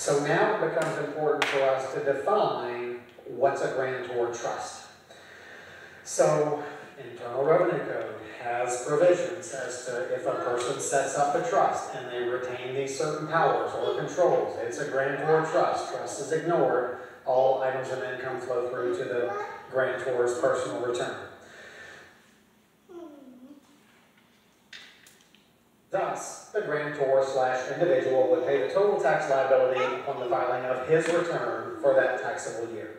So now it becomes important for us to define what's a grantor trust. So Internal Revenue Code has provisions as to if a person sets up a trust and they retain these certain powers or controls, it's a grantor trust. Trust is ignored. All items of income flow through to the grantor's personal return. Thus, the grantor/individual would pay the total tax liability upon the filing of his return for that taxable year.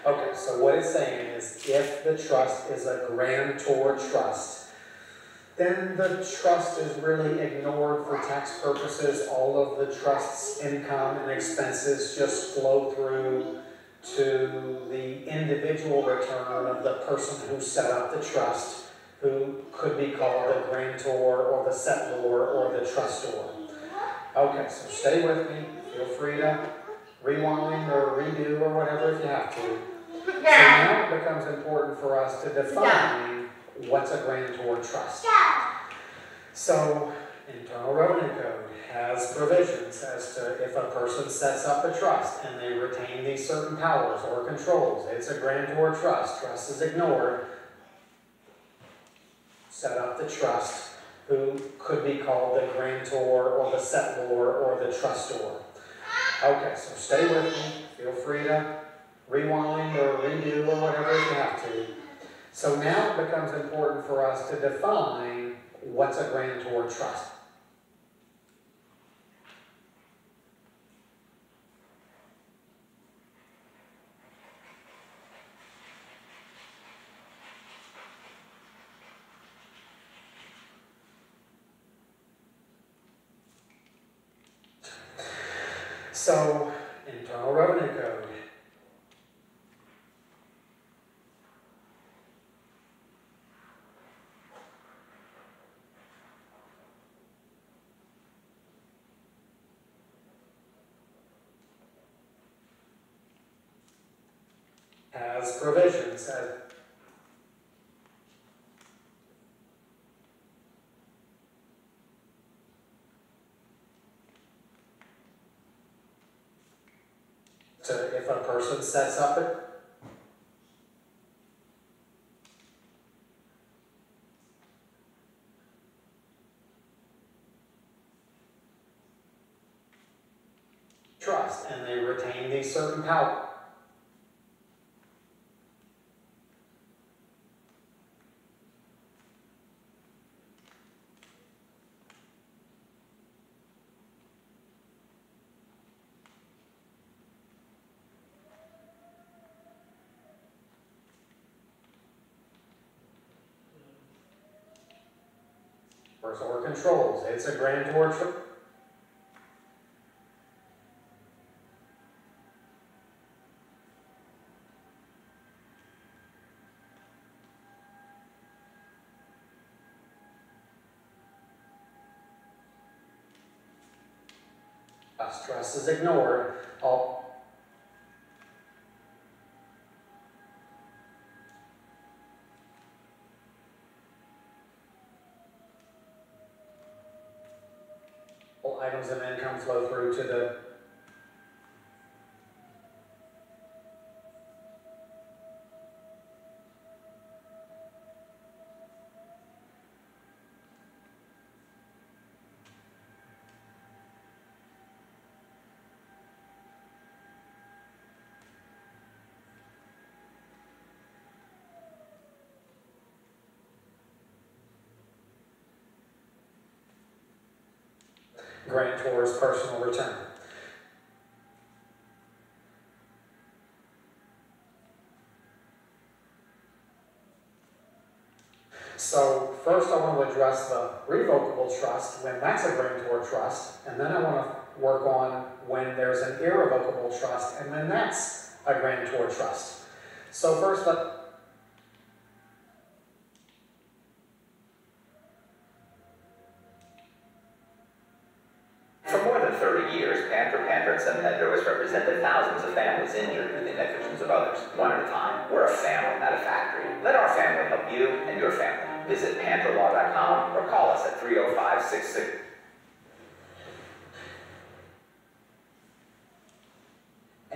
Okay, so what it's saying is if the trust is a grantor trust, then the trust is really ignored for tax purposes. All of the trust's income and expenses just flow through to the individual return of the person who set up the trust, who could be called the grantor or the settlor or the trustor. Okay, so stay with me. Feel free to rewind or redo or whatever if you have to. So now it becomes important for us to define what's a grantor trust. So Internal Revenue Code has provisions as to if a person sets up a trust and they retain these certain powers or controls, it's a grantor trust. Trust is ignored. Set up the trust, who could be called the grantor or the settlor or the trustor. Okay, so stay with me. Feel free to rewind or redo or whatever if you have to. So now it becomes important for us to define what's a grantor trust. So, Internal Revenue Code has provisions as to if a person sets up a trust and they retain these certain powers. Or controls, it's a grantor trust. Trust is ignored. All items of income flow through to the grantor's personal return. So first I want to address the revocable trust when that's a grantor trust, and then I want to work on when there's an irrevocable trust and when that's a grantor trust. So first For more than 30 years, Panther, and Pender has represented thousands of families injured through the negligence of others, one at a time. We're a family, not a factory. Let our family help you and your family. Visit pantherlaw.com or call us at 305-66.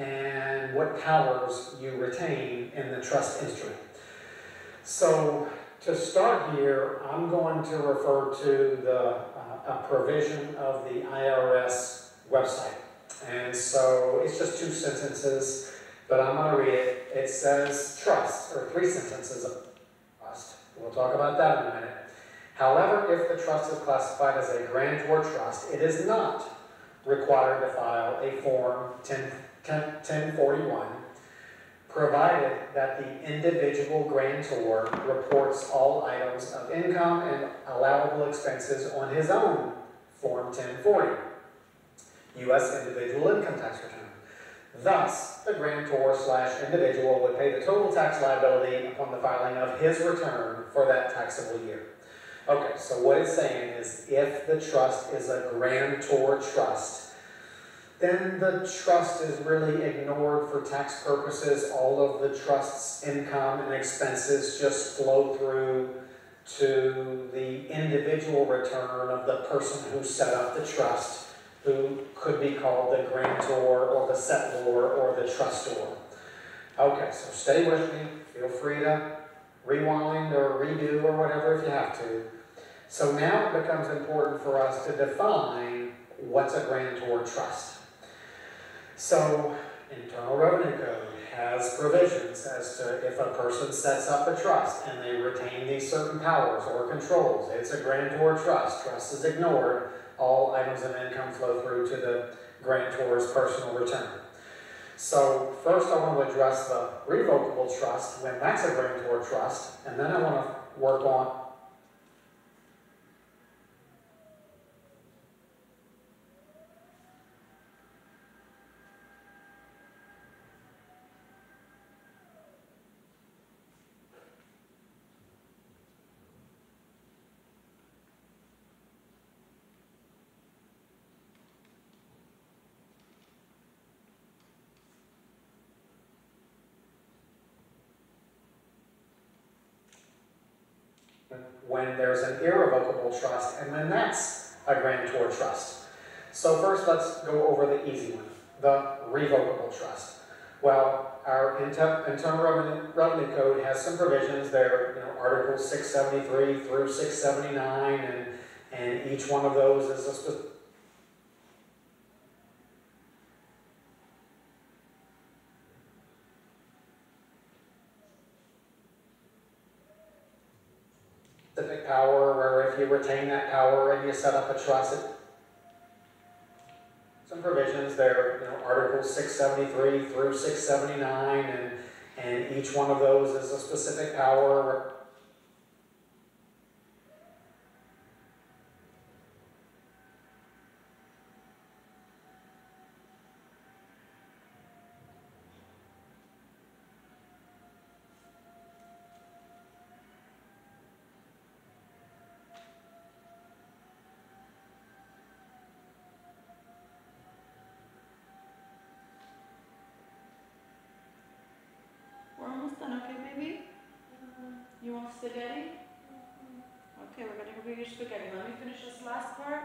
and what powers you retain in the trust instrument. So to start here, I'm going to refer to a provision of the IRS website. And so it's just 2 sentences, but I'm going to read it. It says trust, or 3 sentences of trust. We'll talk about that in a minute. However, if the trust is classified as a grantor trust, it is not required to file a Form 1041, provided that the individual grantor reports all items of income and allowable expenses on his own Form 1040, U.S. individual income tax return. Thus, the grantor/individual would pay the total tax liability upon the filing of his return for that taxable year. Okay, so what it's saying is if the trust is a grantor trust, then the trust is really ignored for tax purposes. All of the trust's income and expenses just flow through to the individual return of the person who set up the trust, who could be called the grantor or the settlor or the trustor. Okay, so stay with me. Feel free to rewind or redo or whatever if you have to. So now it becomes important for us to define what's a grantor trust. So Internal Revenue Code has provisions as to if a person sets up a trust and they retain these certain powers or controls, it's a grantor trust. Trust is ignored. All items of income flow through to the grantor's personal return. So first I want to address the revocable trust when that's a grantor trust, and then I want to work on when there's an irrevocable trust, and then that's a grantor trust. So first let's go over the easy one, the revocable trust. Well, our Internal Revenue Code has some provisions there, Articles 673 through 679, and each one of those is a specific power, where if you retain that power and you set up a trust, some provisions there, Articles 673 through 679, and each one of those is a specific power. Okay, baby? You want spaghetti? Okay, we're gonna go get your spaghetti. Let me finish this last part.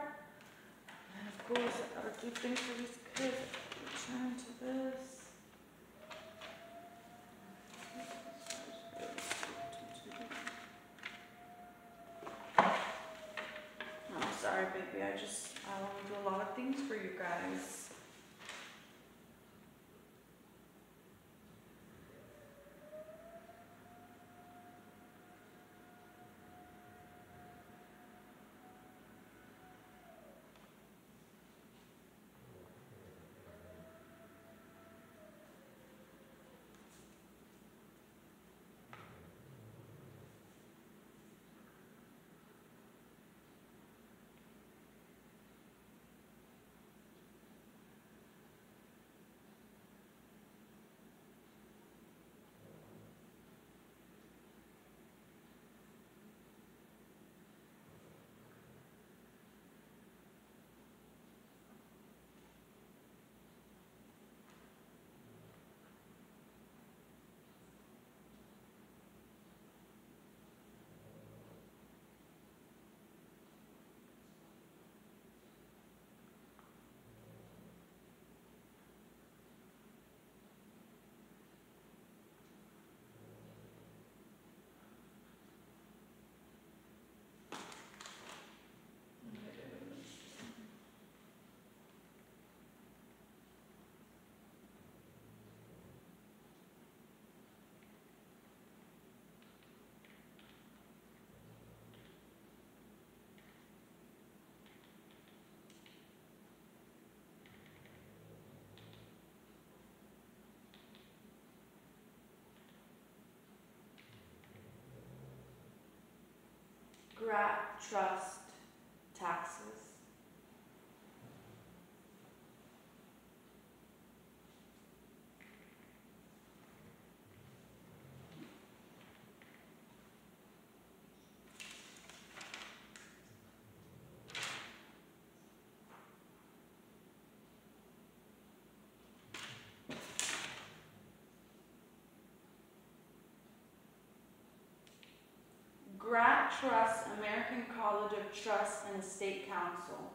And of course, I gotta do things for these kids. Return to this. I'm sorry, baby. I want to do a lot of things for you guys. GRAT trust taxes. GRAT Trust, American College of Trust and Estate Council.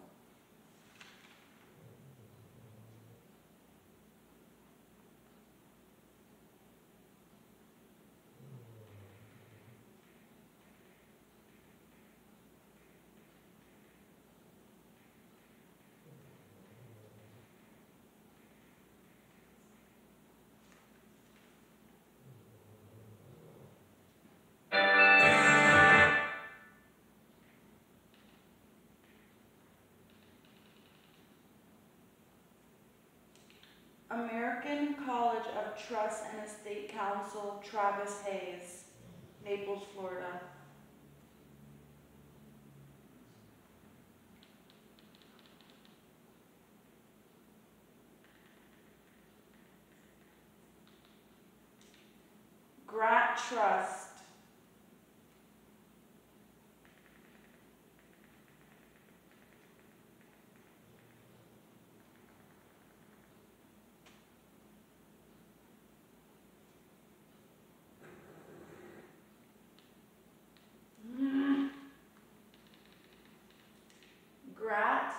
American College of Trust and Estate Council, Travis Hayes, Naples, Florida. GRAT Trust. GRAT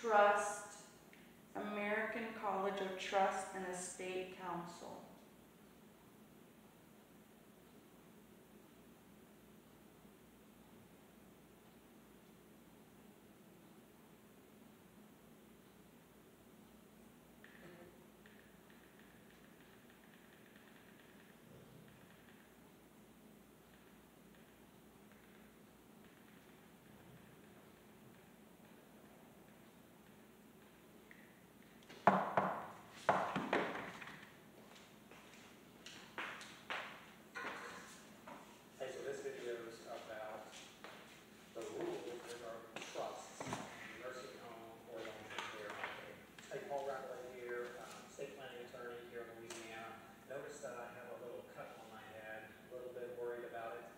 Trust, American College of Trust and Estate Council. Hey, so this video is about the rules regarding trusts, nursing home, or long-term care. Hey, Paul Rattler here, state planning attorney here in Louisiana. Notice that I have a little cut on my head, a little bit worried about it.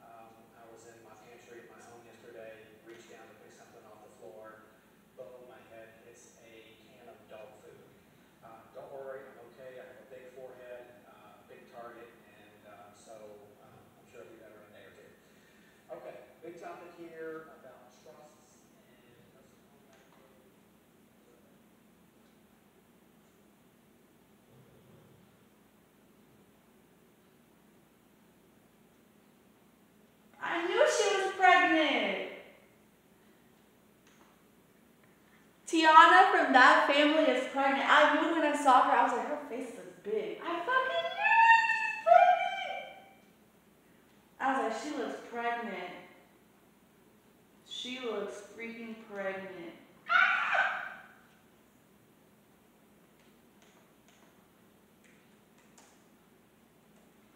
I was in my pantry at my home yesterday, reached down to pick something off the floor, boom, my head hits a can of dog food. Don't worry, I'm okay. I have a big forehead, big target, and I'm sure I'll be better in a day or two. Okay, big topic here about trusts and nursing home liability. I knew she was pregnant. Tiana from that family is pregnant. I knew when I saw her, I was like, her face looks big. I fucking knew she's pregnant. I was like, she looks pregnant. She looks freaking pregnant.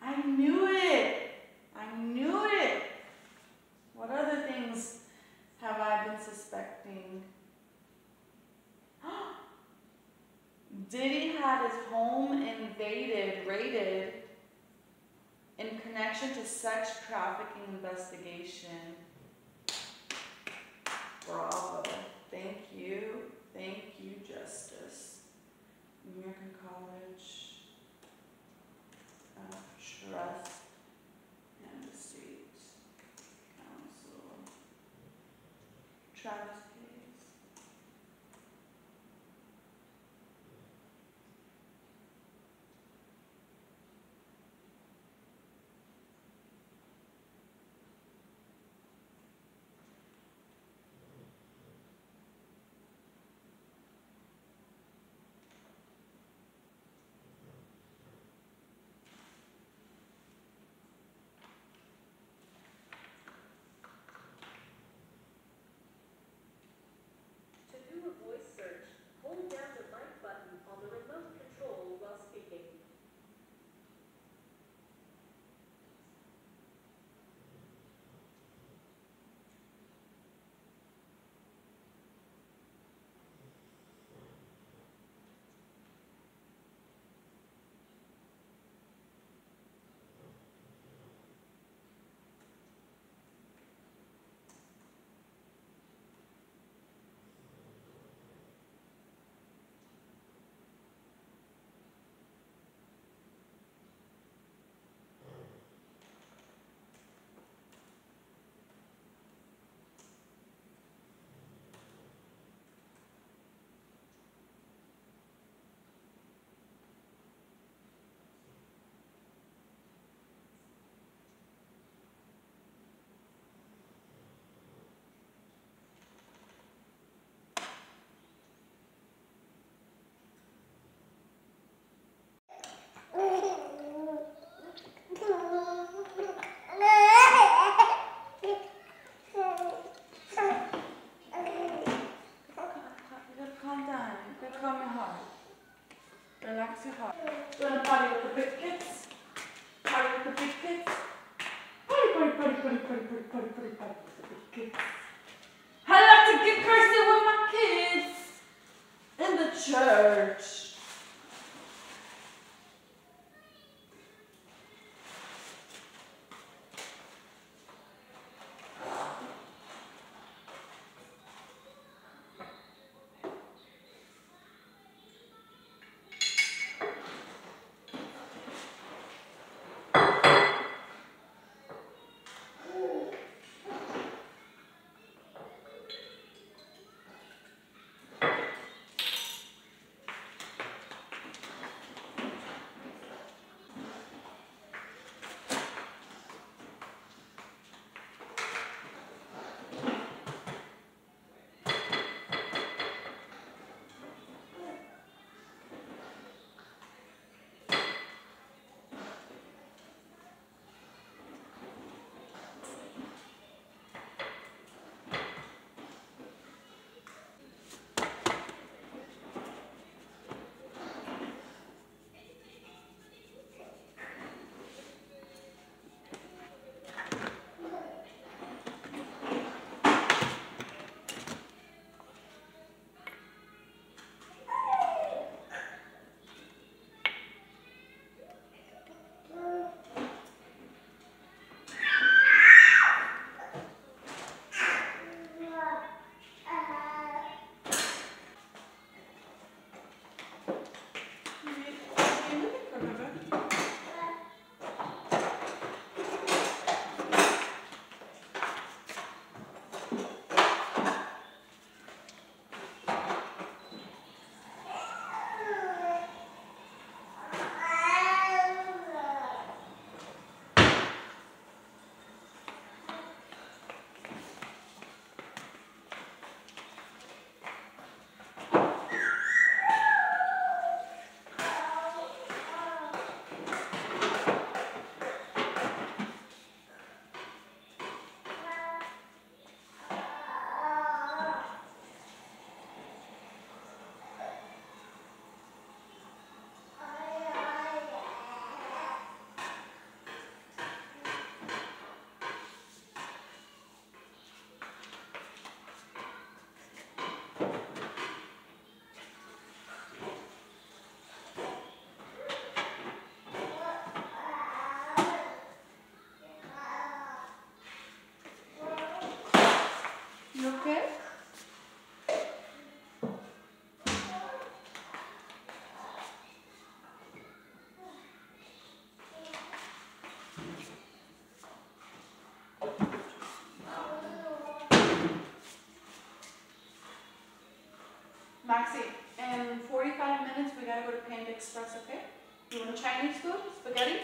I knew it. I knew it. What other things have I been suspecting? Diddy had his home raided in connection to sex trafficking investigation. Bravo. Thank you. Thank you, Justice. American College of Trust and Estate Council. Travis Hayes. church. You okay? Maxie, in 45 minutes we gotta go to Panda Express, okay? You want Chinese food? Spaghetti?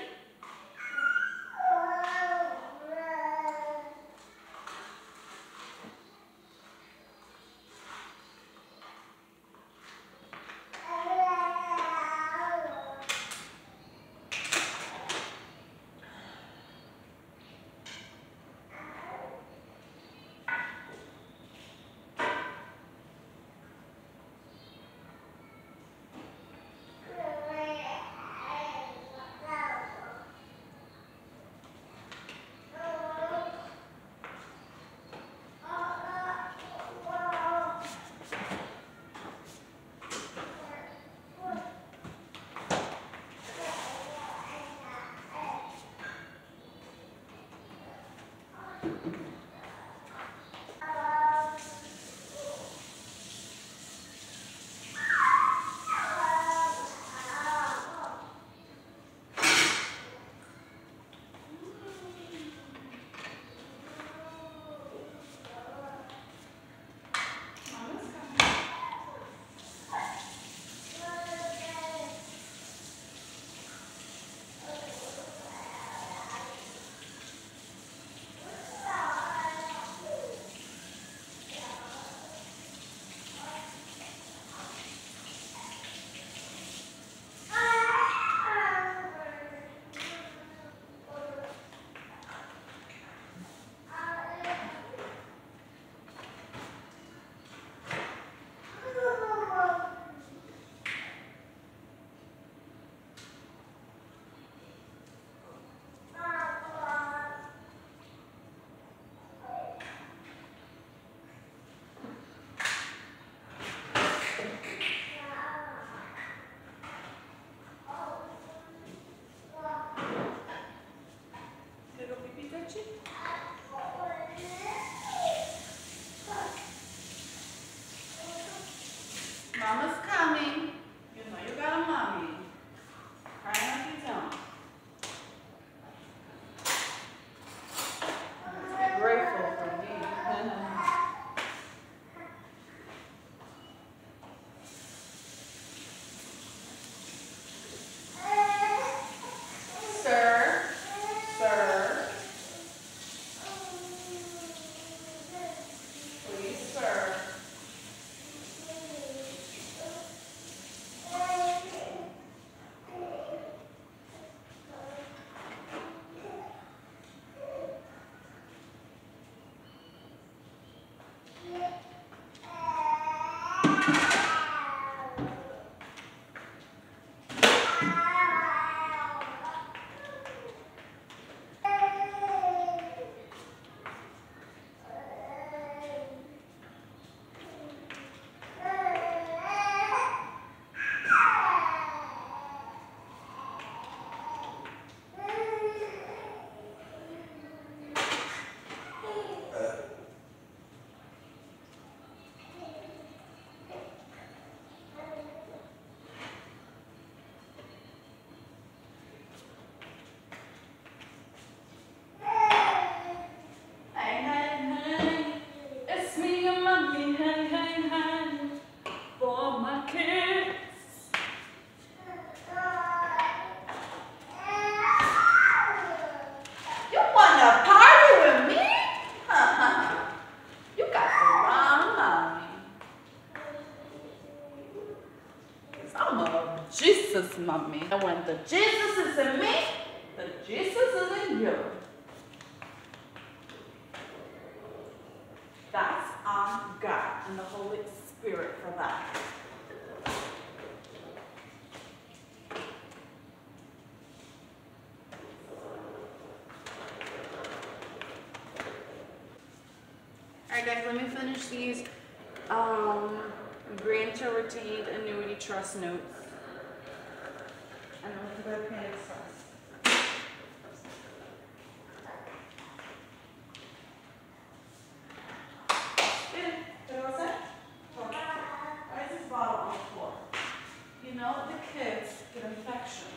Jesus, mommy. And when the Jesus is in me, the Jesus is in you. That's on God and the Holy Spirit for that. Alright guys, let me finish these grantor retained annuity trust notes. And I'm going to go pay this first. What's that? Why is this bottle on the floor? You know, the kids get infections.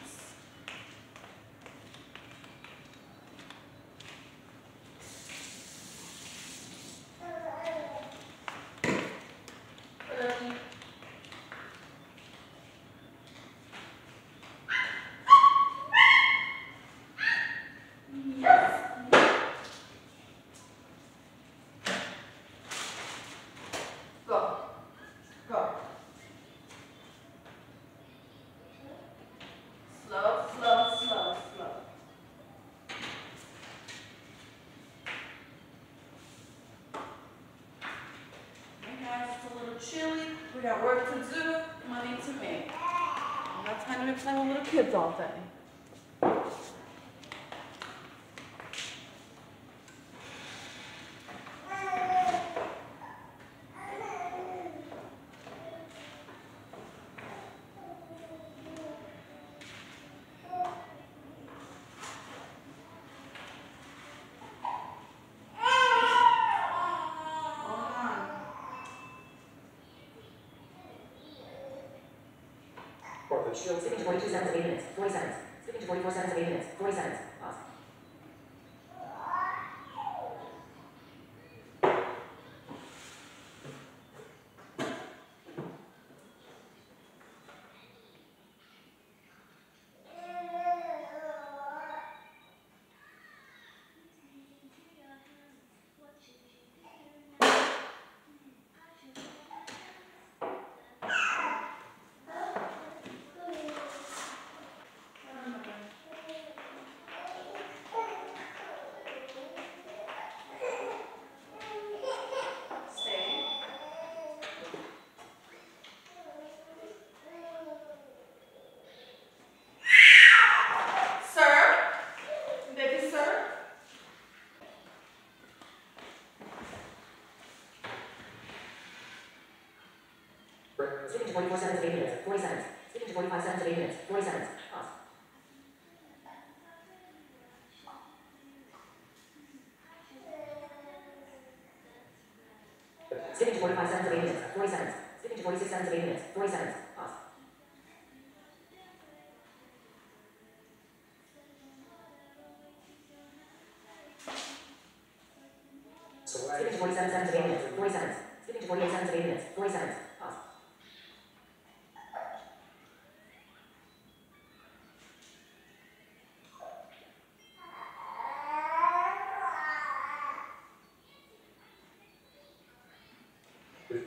Go. Go. Slow, slow, slow, slow. Hey guys, it's a little chilly. We got work to do, money to make. I'm not time to be playing with little kids all day. For the children. Skipping to 42 seconds of 8 minutes, 40 seconds. Skipping to 44 seconds of 8 minutes, 40 seconds. Pause. Skipping to 44 seconds of 8 minutes, 40 seconds. Skipping to 45 seconds of 8 minutes, 40 seconds. Pause. Skipping to 45 seconds of 8 minutes, 40 seconds. Skipping to 46 seconds of 8 minutes, 40 seconds. Pause. Skipping to 47 seconds of 8 minutes, 40 seconds. Skipping to 48 seconds of 8 minutes, 40 seconds. Pause.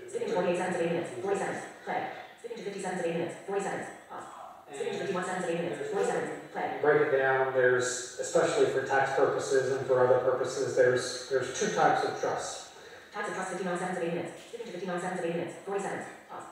Skipping to 48 seconds of 8 minutes, 40 seconds. Play. Skipping to 50 seconds of 8 minutes, 40 seconds. Pause. Skipping to 51 seconds of 8 minutes, 40 seconds. Play. Break it down, there's, especially for tax purposes and for other purposes, there's two types of trust. Types of trust 59 seconds of 8 minutes. Skipping to 59 seconds of 8 minutes, 40 seconds. Pause.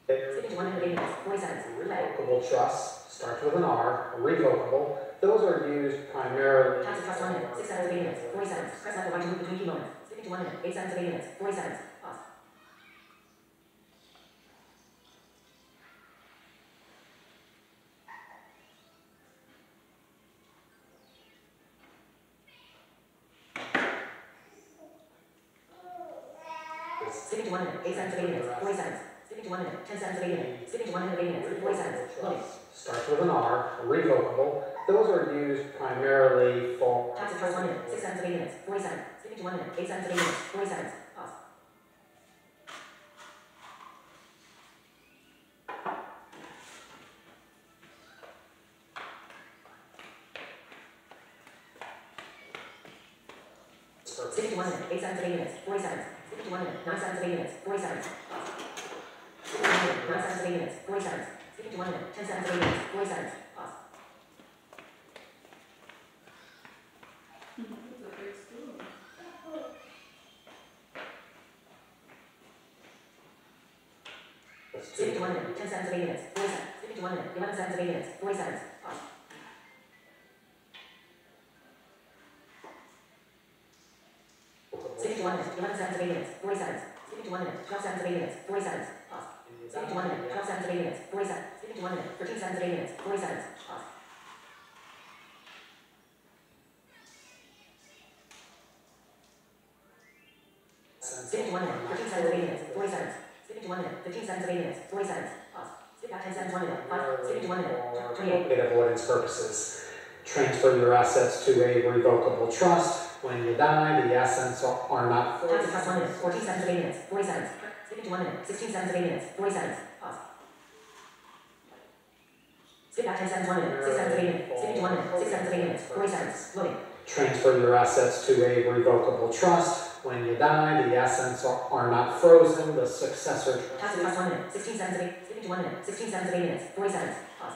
Skipping to 1 minute 8 minutes, 40 seconds. Play. Revocable trust starts with an R, revocable. Those are used primarily. Types of trust 1 minute, 6 seconds of 8 minutes, 40 seconds. Press left or right to move between key moments. Skipping to 1 minute, 8 seconds of 8 minutes, 40 seconds. Pause. Skipping to 1 minute, 8 seconds of 8 minutes, 40 seconds. Skipping to 1 minute, 10 seconds of 8 minutes. Skipping to 1 minute, 8 minutes, 40 seconds. Loading. Starts with an R, revocable. Those are used primarily for. Types of trust 1 minute, 6 seconds of 8 minutes, 40 seconds. Skipping to 1 minute, 8 seconds of 8 minutes, 40 seconds. Pause. Skipping to 1 minute, 8 seconds of 8 minutes, 40 seconds. Skipping to 1 minute, 9 seconds of 8 minutes, 40 seconds. Skipping to 1 minute, 9 seconds of 8 minutes, 40 seconds. Skipping to 1 minute, 10 seconds of 8 minutes, 40 seconds. Pause. Skipping to 1 minute, 10 seconds of 8 minutes, 40 seconds. Skipping to 1 minute, 11 seconds of 8 minutes, 40 seconds. Pause. Skipping to 1 minute, 11 seconds of 8 minutes, 40 seconds. Skipping to 1 minute, 12 seconds of 8 minutes, 40 seconds. Pause. Skipping to 1 minute, 12 seconds of 8 minutes, 40 seconds. Skipping to 1 minute, 13 seconds of 8 minutes, 40 seconds. Pause. Skipping to 1 minute, 13 seconds of 8 minutes, 40 seconds. Skipping to 1 minute, 15 seconds of 8 minutes, 40 seconds. Pause. Skip back 10 seconds, 1 minute. Pause. Skipping to 1 minute, 28. For avoidance purposes, transfer your assets to a revocable trust. When you die, the assets are not Time to trust 1 minute, 14 seconds of 8 minutes, 40 seconds. Skipping to 1 minute, 16 seconds of 8 minutes, 40 seconds. Pause. Skip back 10 seconds, 1 minute, 6 seconds of 8 minutes. Skipping to 1 minute, 6 seconds of 8 minutes, 40 seconds. Loading. Transfer your assets to a revocable trust. When you die, the assets are not frozen. The successor Time to trust 1 minute, 16 seconds of 8. Skipping to 1 minute, 16 seconds of 8 minutes, 40 seconds. Pause.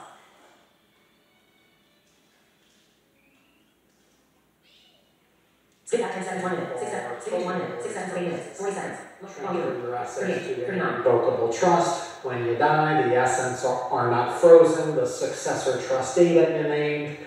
Skip back 10 seconds, 1 minute, 6 seconds. Skipping to 1 minute, 6 seconds of 8 minutes, 40 seconds. transfer your assets to a 39. revocable trust. When you die, the assets are not frozen. The successor trustee that you named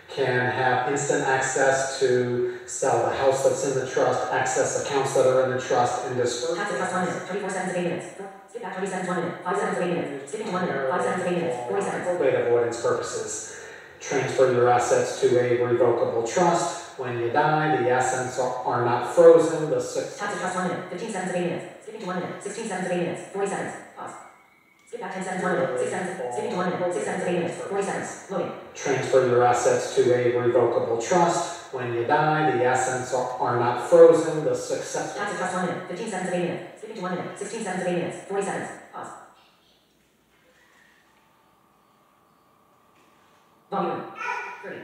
can have instant access to sell the house that's in the trust, access accounts that are in the trust, and disperse. Time to trust 1 minute, 24 seconds of 8 minutes. Skip back 20 seconds, 1 minute, 5 seconds of 8 minutes. Skipping to 1 minute, 5 seconds of 8 minutes, 40 seconds. Probate avoidance purposes. Transfer your assets to a revocable trust. When you die, the assets are not frozen. The Time to trust 1 minute, 15 seconds of 8 minutes. Skipping to 1 minute, 16 seconds of 8 minutes, 40 seconds. Pause. Skip back 10 seconds, 1 minute, 6 seconds. Skipping to 1 minute, 6 seconds of 8 minutes, 40 seconds. Loading. transfer your assets to a revocable trust. When you die, the assets are not frozen. The successor. Time to trust 1 minute, 15 seconds of 8 minutes. Skipping to 1 minute, 16 seconds of 8 minutes, 40 seconds. Pause. Volume 30.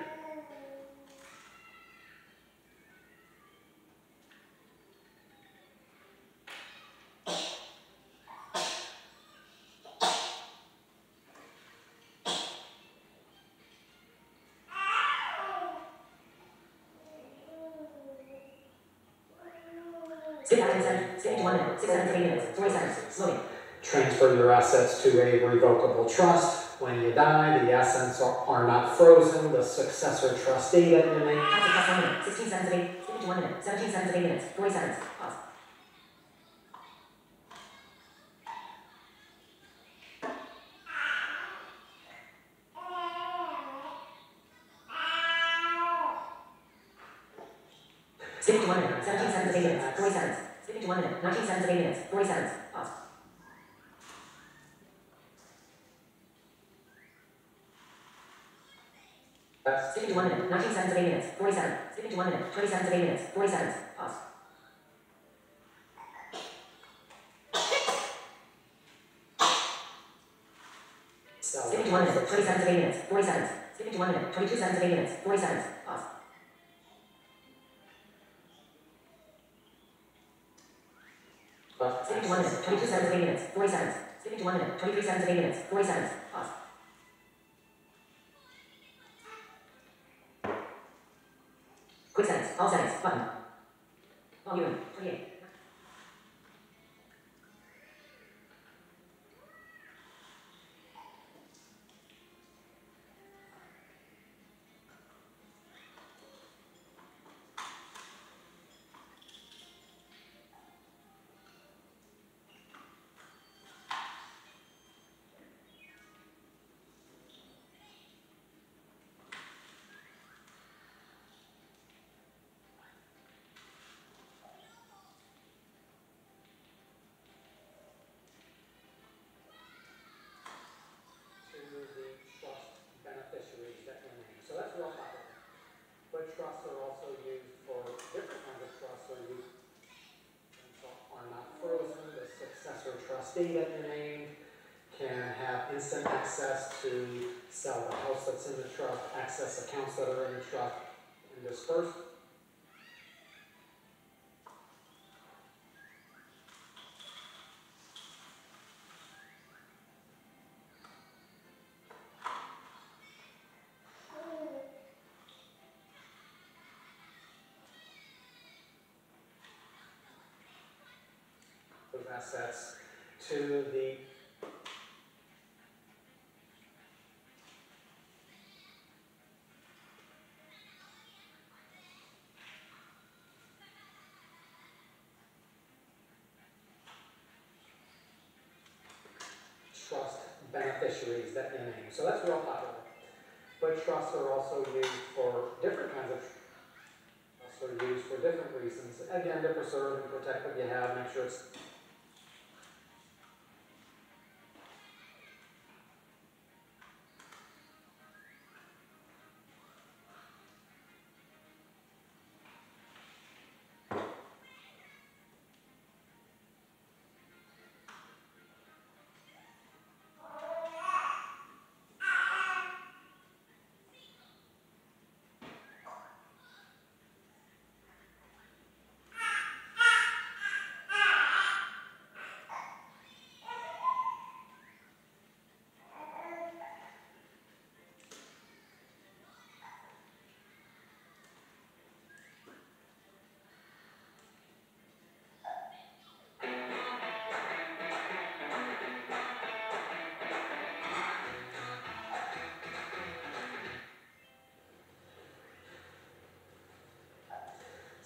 Skip back 10 seconds. Skipping to 1 minute, 6 seconds of 8 minutes, 40 seconds. Loading. Transfer your assets to a revocable trust. When you die, the assets are not frozen. The successor trustee that you named. Time to trust 1 minute, 16 seconds of 8. Skipping to 1 minute, 17 seconds of 8 minutes, 40 seconds. Pause. Skipping to 1 minute, 17 seconds of 8 minutes, 40 seconds. Skipping to 1 minute, 19 seconds of 8 minutes, 40 seconds. Pause. Skipping to 1 minute, 19 seconds of 8 minutes, 40 seconds. Skipping to 1 minute, 20 seconds of 8 minutes, 40 seconds. Pause. Skipping to 1 minute, 20 seconds of 8 minutes, 40 seconds. Skipping to 1 minute, 22 seconds of 8 minutes, 40 seconds. Pause. Skipping to 1 minute, 22 seconds of 8 minutes, 40 seconds. Skipping to 1 minute, 23 seconds of 8 minutes, 40 seconds. Pause. Quick settings, all settings, button. Volume 28. So that's real popular. But trusts are also used for different kinds of trusts are used and are not frozen. The successor trustee that you named can have instant access to sell the house that's in the trust, access accounts that are in the trust, and disperse. those assets to the trust beneficiaries that you name. So that's real popular. But trusts are also used for different kinds of trusts are used for different reasons. Again, to preserve and protect what you have, make sure it's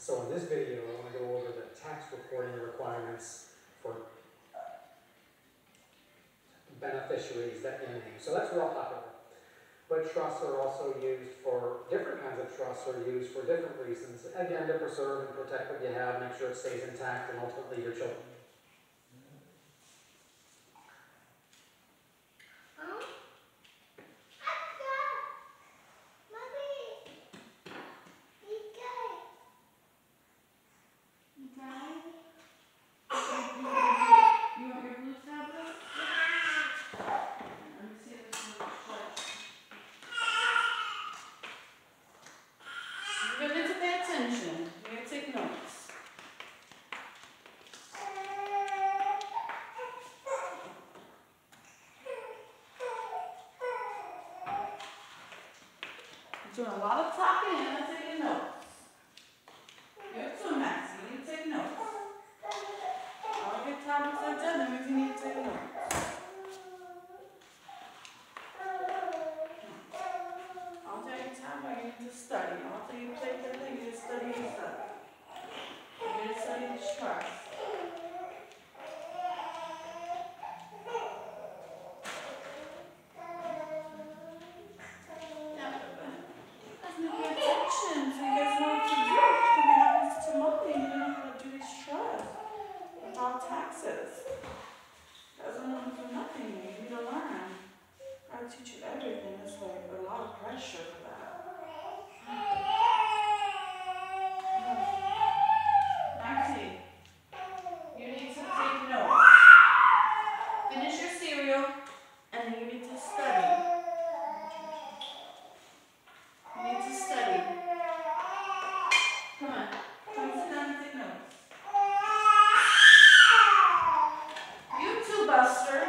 So in this video, I want to go over the tax reporting requirements for beneficiaries that you name. So that's real popular. But trusts are also used for different kinds of trusts are used for different reasons. Again, to preserve and protect what you have, make sure it stays intact, and ultimately your children. Doing a lot of talking and I'm taking notes. You're too Max, you need to take notes. All your topics are done, that means you need to take notes. I'll tell you time, but you need to study. I'll tell you to take that thing, you need to study and study. You need to study this trust. Teach you everything. It's like a lot of pressure for that. Maxie, you need to take notes. Finish your cereal, and then you need to study. You need to study. Come on. Come sit down and take notes. You too, Buster.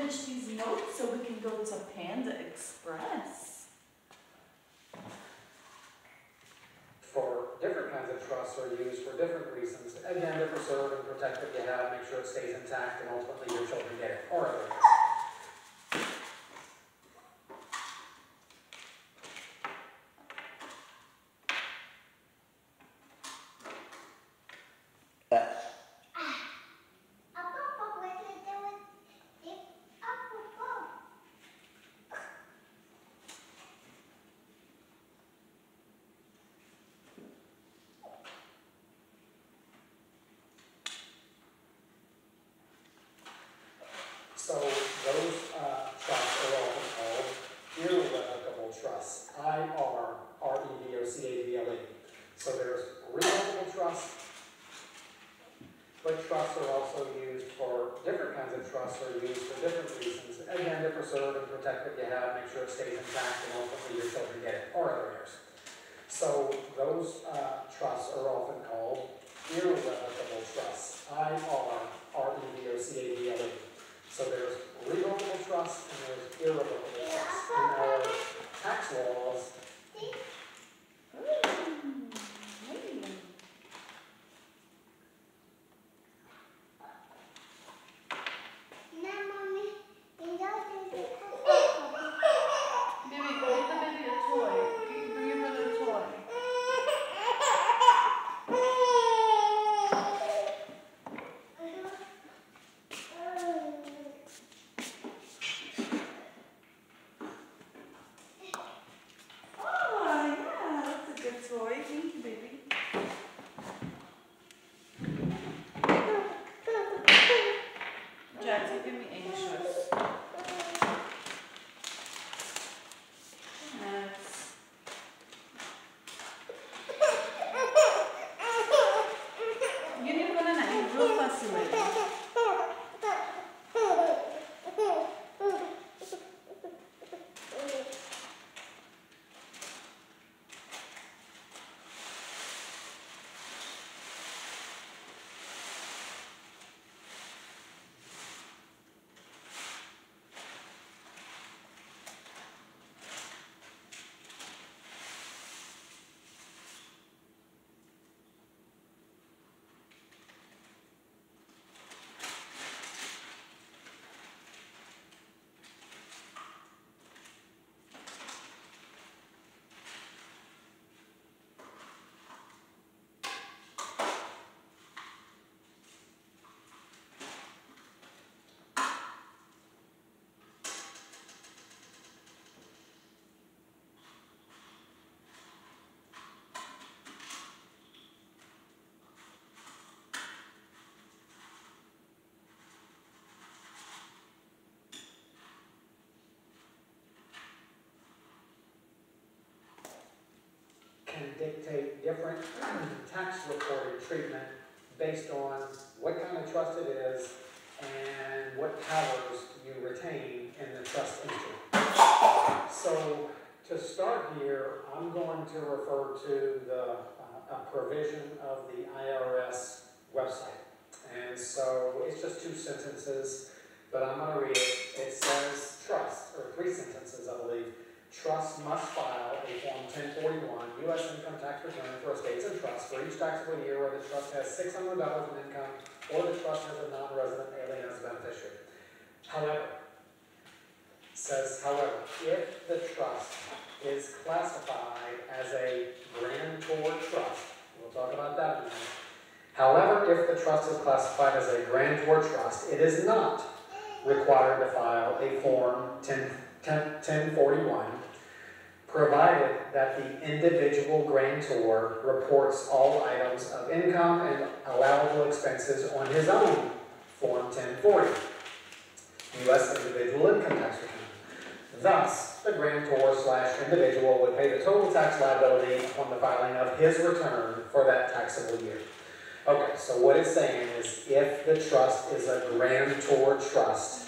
finish these notes so we can go to Panda Express. For different kinds of trusts are used for different reasons. Again, to preserve and protect what you have, make sure it stays intact, and ultimately your children get it, or otherwise. So those trusts are often called irrevocable trusts, I-R-R-E-V-O-C-A-B-L-E. So there's revocable trusts, but trusts are also used for different kinds of trusts are used for different reasons. Again, to preserve and protect what you have, make sure it stays intact, and ultimately your children get it, or other heirs. So those trusts are often called irrevocable trusts, I-R-R-E-V-O-C-A-B-L-E. So there's revocable trusts and there's irrevocable trusts. In our tax laws, Baby, go get the baby a toy. Bring your brother a toy. Toy. Thank you, baby. Jax, you're getting me anxious. Yes. You need to go to night. You're real fussy with it. can dictate different tax reported treatment based on what kind of trust it is and what powers you retain in the trust entry. So to start here, I'm going to refer to the a provision of the IRS website. And so it's just 2 sentences, but I'm going to read it. It says trust, or 3 sentences, I believe. Trust must file a Form 1041 U.S. income tax return for estates and trusts for each taxable year where the trust has $600 in income or the trust has a non-resident alien as a beneficiary. However, if the trust is classified as a grantor trust, we'll talk about that in a minute. However, if the trust is classified as a grantor trust, it is not required to file a Form 1041, provided that the individual grantor reports all items of income and allowable expenses on his own Form 1040, U.S. individual income tax return. Thus, the grantor/individual would pay the total tax liability upon the filing of his return for that taxable year. Okay, so what it's saying is if the trust is a grantor trust,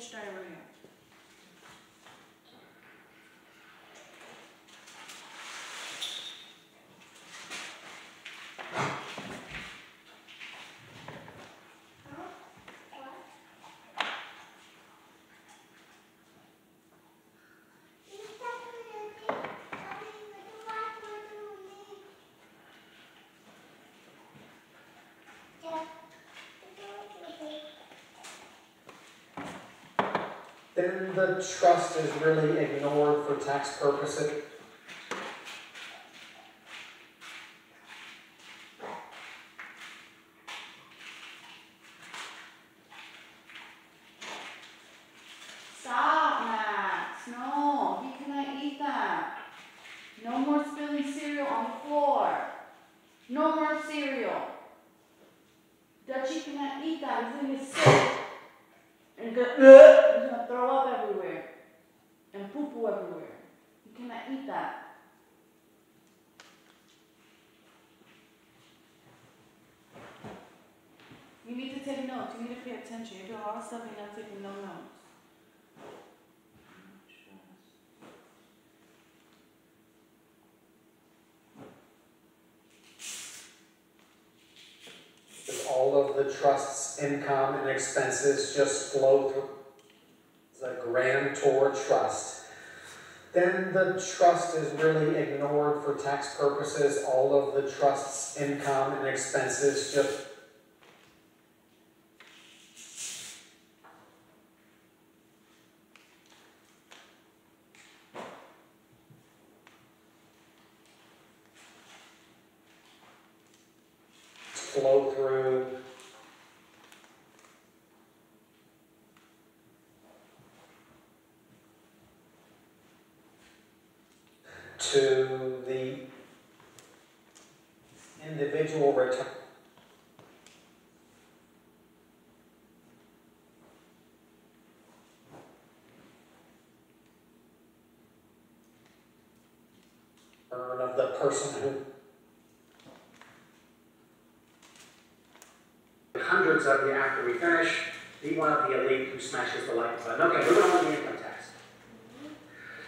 start over here. Then the trust is really ignored for tax purposes. Stop, Max. No, he cannot eat that. No more spilling cereal on the floor. No more cereal. Dutchie cannot eat that. He's gonna get sick. And he's gonna throw up everywhere. And poo-poo everywhere. He cannot eat that. You need to take notes. You need to pay attention. You're doing a lot of stuff and you're not taking no notes. Does all of the trust's income and expenses just flow through the grantor trust? Then the trust is really ignored for tax purposes. All of the trust's income and expenses just flow through to the individual return. Of the person who hundreds of you after we finish. Be one of the elite who smashes the like button. Okay, moving on to the income tax.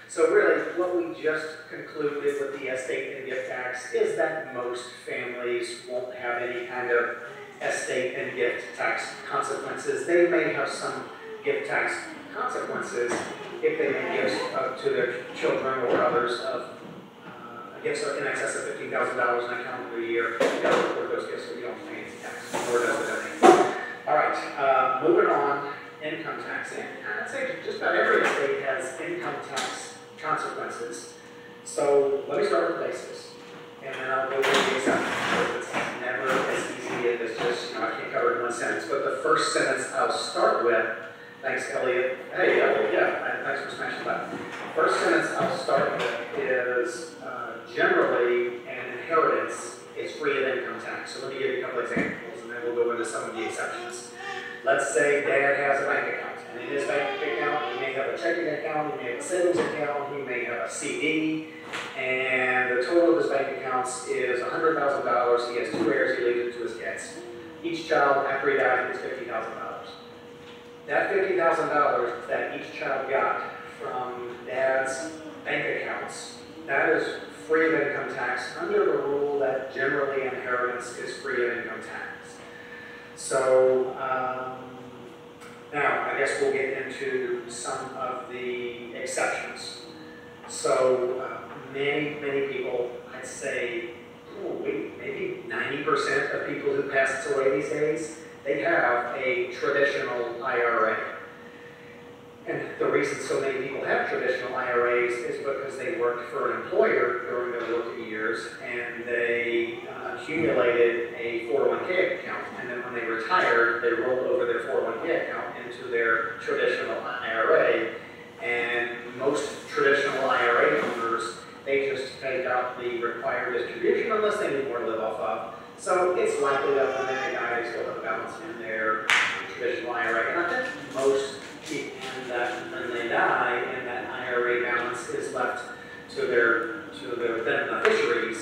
So really, what we just concluded with the estate and gift tax is that most families won't have any kind of estate and gift tax consequences. They may have some gift tax consequences if they make gifts to their children or others of gifts in excess of $15,000 in a calendar year. You got to report those gifts so you don't pay any tax, nor does the donate. All right, moving on, income tax. I'd say just about every estate has income tax consequences. So let me start with the basics, and then I'll go through the exceptions. It's never as easy as just, I can't cover it in one sentence. But the first sentence I'll start with, thanks, Elliot. Hey, Elliot, yeah, thanks for smashing that. First sentence I'll start with is generally an inheritance is free of income tax. So let me give you a couple examples, and then we'll go into some of the exceptions. Let's say Dad has a bank account, and in his bank account, he may have a checking account, he may have a savings account, he may have a CD, and the total of his bank accounts is $100,000. He has 2 heirs, he leaves it to his kids. Each child, after he dies, gets $50,000. That $50,000 that each child got from Dad's bank accounts, that is free of income tax under the rule that generally inheritance is free of income tax. So now I guess we'll get into some of the exceptions. So many people, I'd say, maybe 90% of people who pass away these days, they have a traditional IRA. And the reason so many people have traditional IRAs is because they worked for an employer during their working years and they accumulated a 401k account. And then when they retired, they rolled over their 401k account into their traditional IRA. And most traditional IRA owners, they just take out the required distribution unless they need more to live off of. So it's likely that when they die, they still have a balance in their traditional IRA. And I think most people that when they die and that IRA balance is left to their beneficiaries,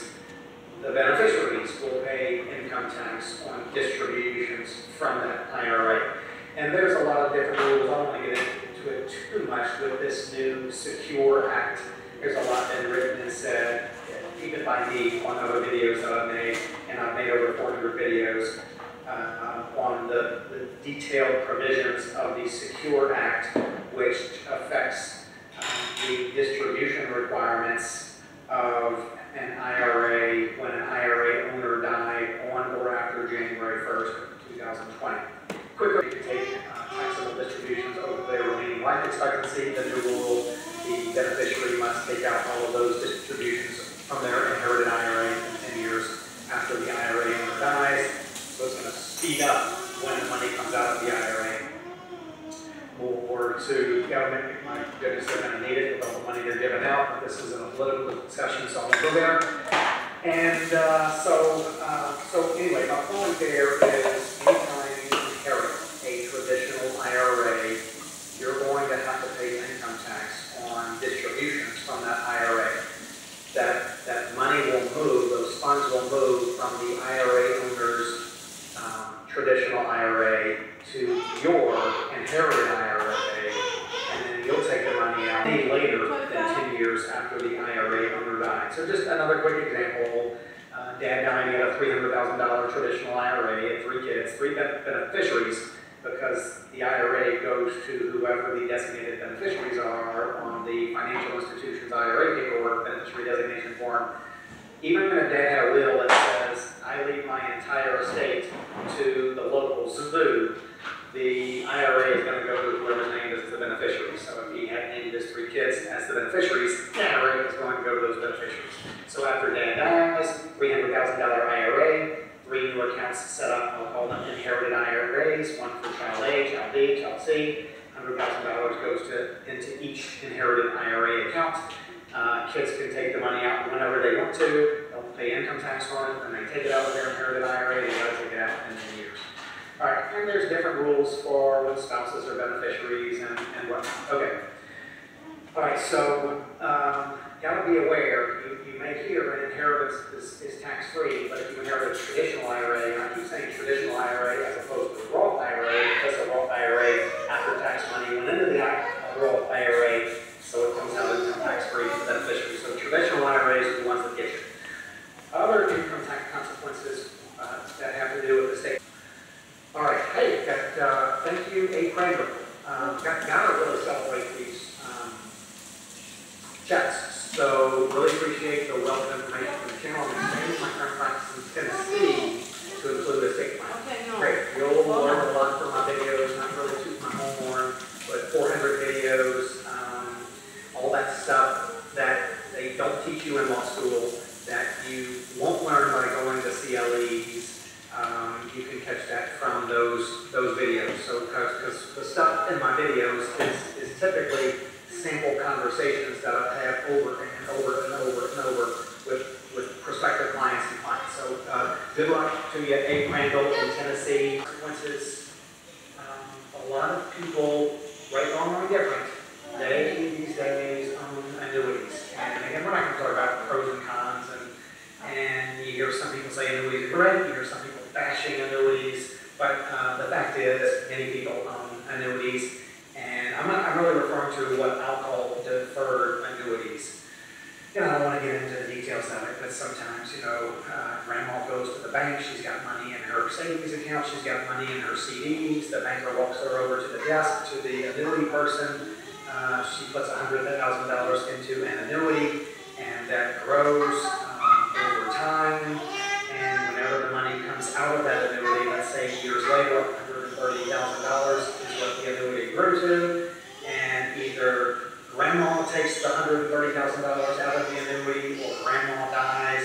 the beneficiaries will pay income tax on distributions from that IRA. And there's a lot of different rules. I don't want to get into by me on other videos that I've made, and I've made over 400 videos on the detailed provisions of the Secure Act, which affects the distribution requirements of an IRA when an IRA owner died on or after January 1st, 2020. Quickly, you can take taxable distributions over their remaining life expectancy. The new rule, the beneficiary must take out all of those distributions from their inherited IRA in 10 years after the IRA owner dies. So it's going to speed up when the money comes out of the IRA. Or to government, my goodness, they're going to need it with all the money they're giving out, but this isn't a political discussion, so I won't go there. And so anyway, my point there is anytime you inherit a traditional IRA, you're going to have to pay income tax on distributions from that IRA. That money will move, those funds will move from the IRA owner's traditional IRA to your inherited IRA, and then you'll take the money out any later than 10 years after the IRA owner died. So just another quick example. Dad died, he had a $300,000 traditional IRA, he had 3 kids, 3 beneficiaries, because the IRA goes to whoever the designated beneficiaries are on the financial institution's IRA paperwork, beneficiary designation form. Even when a dad had a will that says, I leave my entire estate to the local zoo, the IRA is going to go to whoever's named as the beneficiary. So if he had named his 3 kids as the beneficiaries, the IRA is going to go to those beneficiaries. So after dad dies, $300,000 IRA, 3 new accounts set up, I'll call them inherited IRAs, one for child A, child B, child C. $100,000 goes into each inherited IRA account. Kids can take the money out whenever they want to. They'll pay income tax on it, and they take it out of their inherited IRA. They got to take it out in 10 years. All right, and there's different rules for when spouses are beneficiaries and whatnot. Okay. All right, so got to be aware. You may hear an inheritance is tax-free, but if you inherit a traditional IRA, and I keep saying traditional IRA as opposed to a Roth IRA, because a Roth IRA after-tax money went into the Roth IRA, so it comes out income tax-free for the beneficiary. So traditional IRAs are the ones that get you. Other income tax consequences that have to do with the state. All right, hey, thank you, A. Kramer. Got to really celebrate these checks. So really appreciate the wealth of information from the channel. I'm expanding my current practice in Tennessee to include a state plan. Okay, no. Great. You'll learn a lot from my videos, not really toot my own horn, but 400 videos, all that stuff that they don't teach you in law school, that you won't learn by going to CLEs. You can catch that from those videos. So, because the stuff in my videos is typically sample conversations that I've had over and over and over and over with prospective clients and clients. So, good luck to you, A. Crandall in Tennessee. Consequences, a lot of people, right, wrong, or indifferent, they these days own annuities. And again, we're not going to talk about pros and cons, and you hear some people say annuities are great, you hear some people bashing annuities, but the fact is many people own annuities, and I'm really referring to what I'll call deferred annuities. You know, I don't want to get into the details of it, but sometimes, you know, grandma goes to the bank, she's got money in her savings account, she's got money in her CDs, the banker walks her over to the desk, to the annuity person, she puts $100,000 into an annuity, and that grows over time, and whenever the money comes out of that annuity, let's say years later, $130,000 is what the annuity grew to, and either grandma takes the $130,000 out of the annuity, or grandma dies,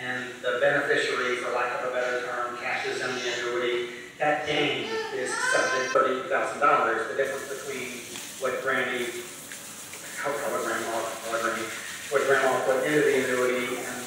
and the beneficiary, for lack of a better term, cashes in the annuity. That gain is subject to $30,000. The difference between what grandma put into the annuity and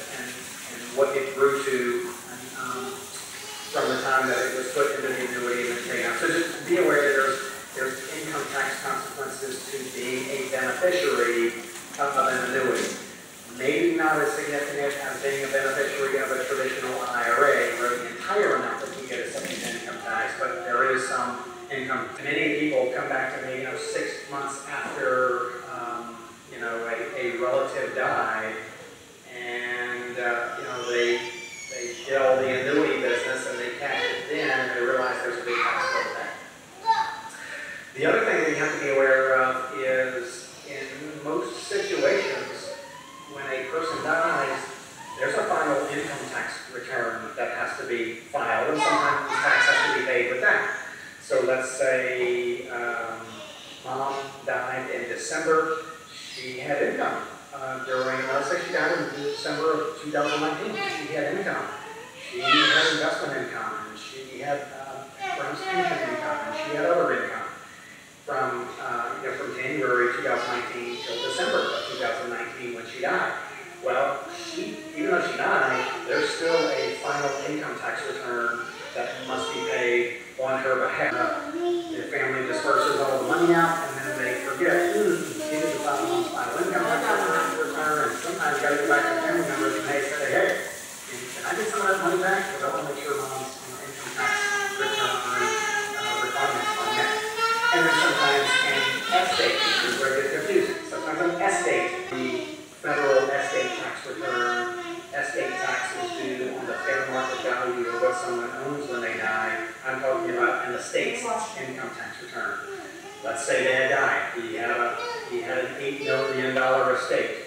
December of 2019, she had income. She had investment income, and she had perhaps pension income, and she had other income from from January 2019 till December of 2019 when she died. Well, even though she died, there's still a final income tax return that must be paid on her behalf. The family disperses all the money out, and then they forget, she did the mom's final income tax return, and sometimes you got to go back to the family members and they say, hey, can I get some of that money back? Because I want to make sure mom's income tax return requirements are met. And then sometimes an estate, which is where it gets confusing. Sometimes an estate, the federal estate tax return, estate tax is due on the fair market value of what someone owns when they die. I'm talking about an estate's income tax return. Let's say they had died. He had an $8 million estate.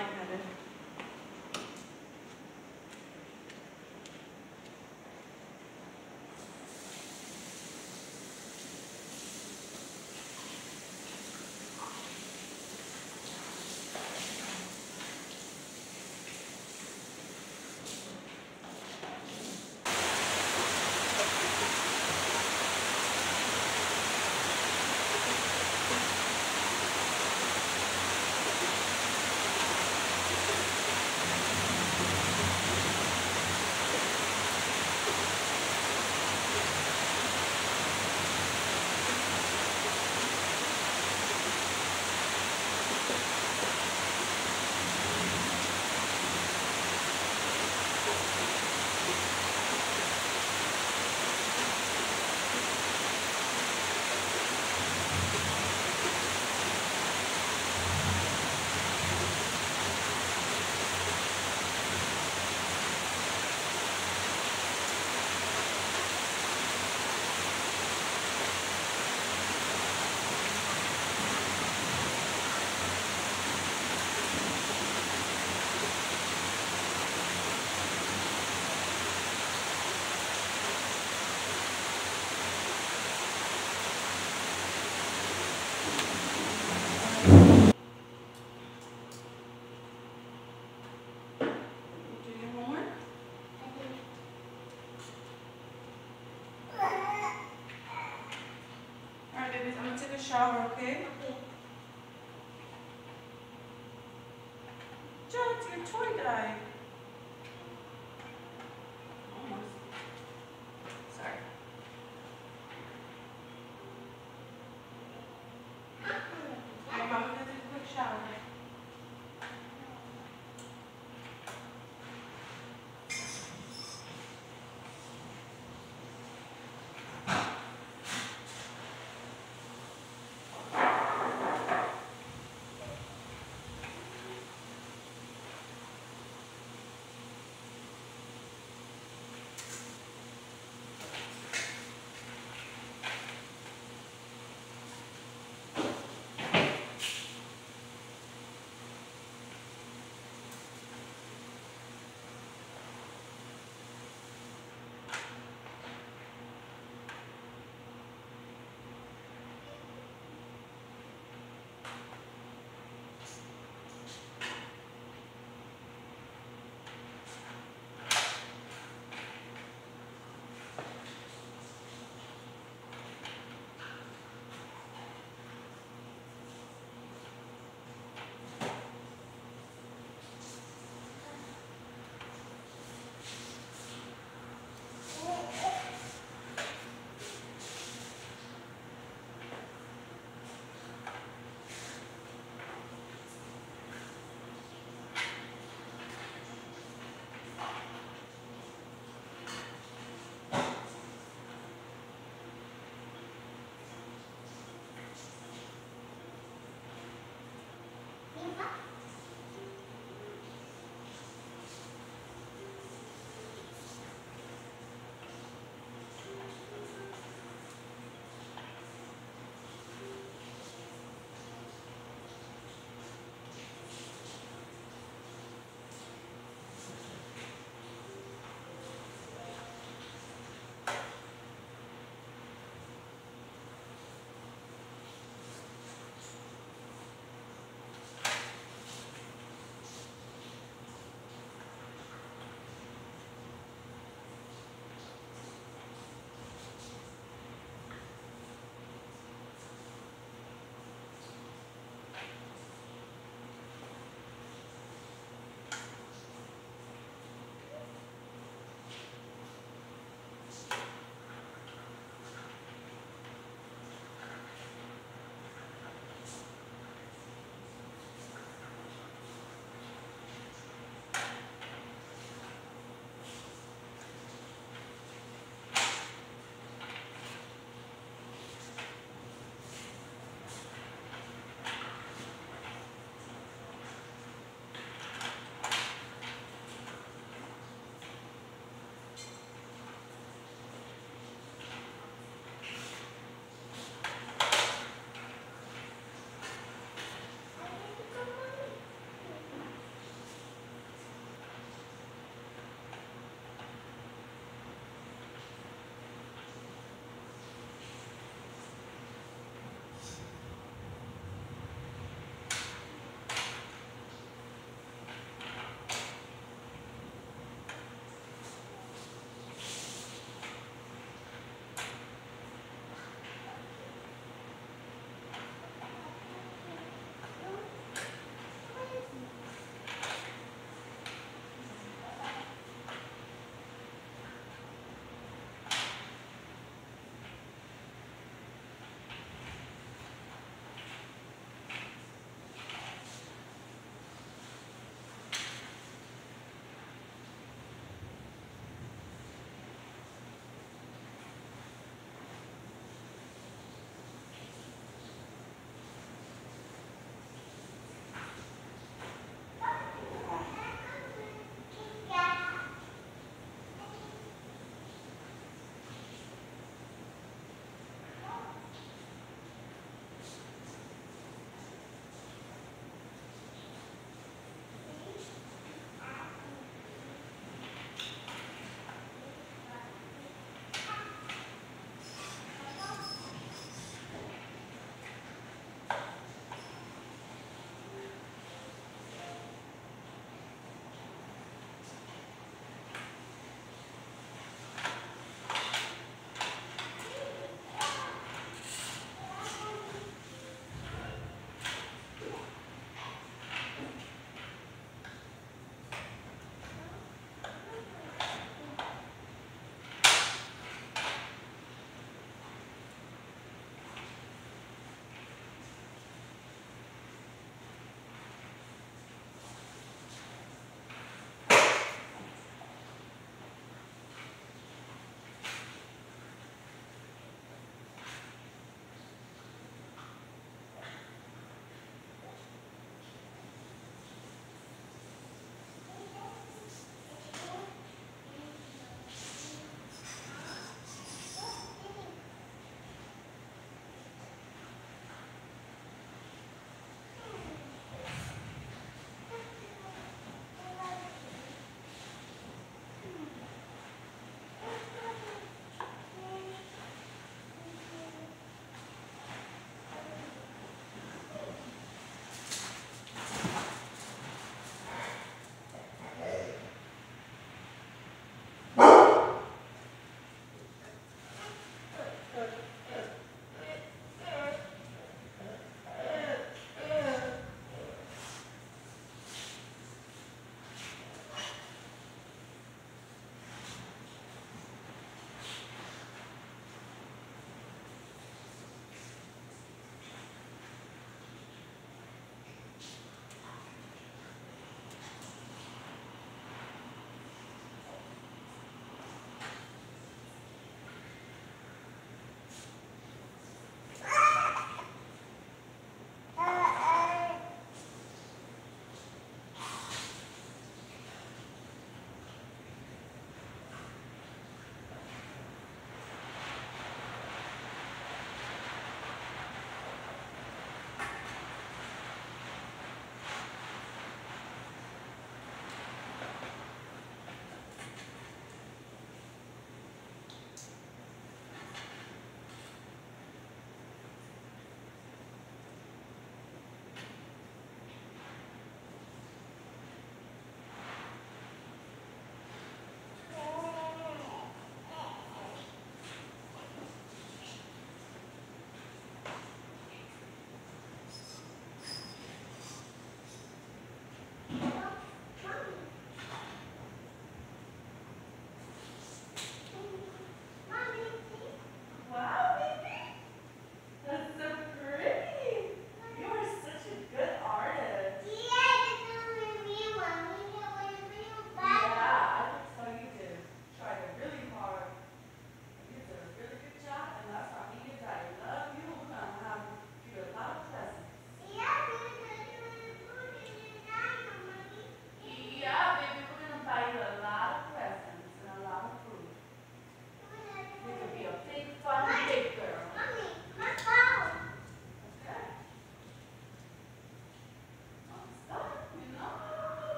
lightheaded. You do your homework? Alright, babies, I'm gonna take a shower, okay? Okay.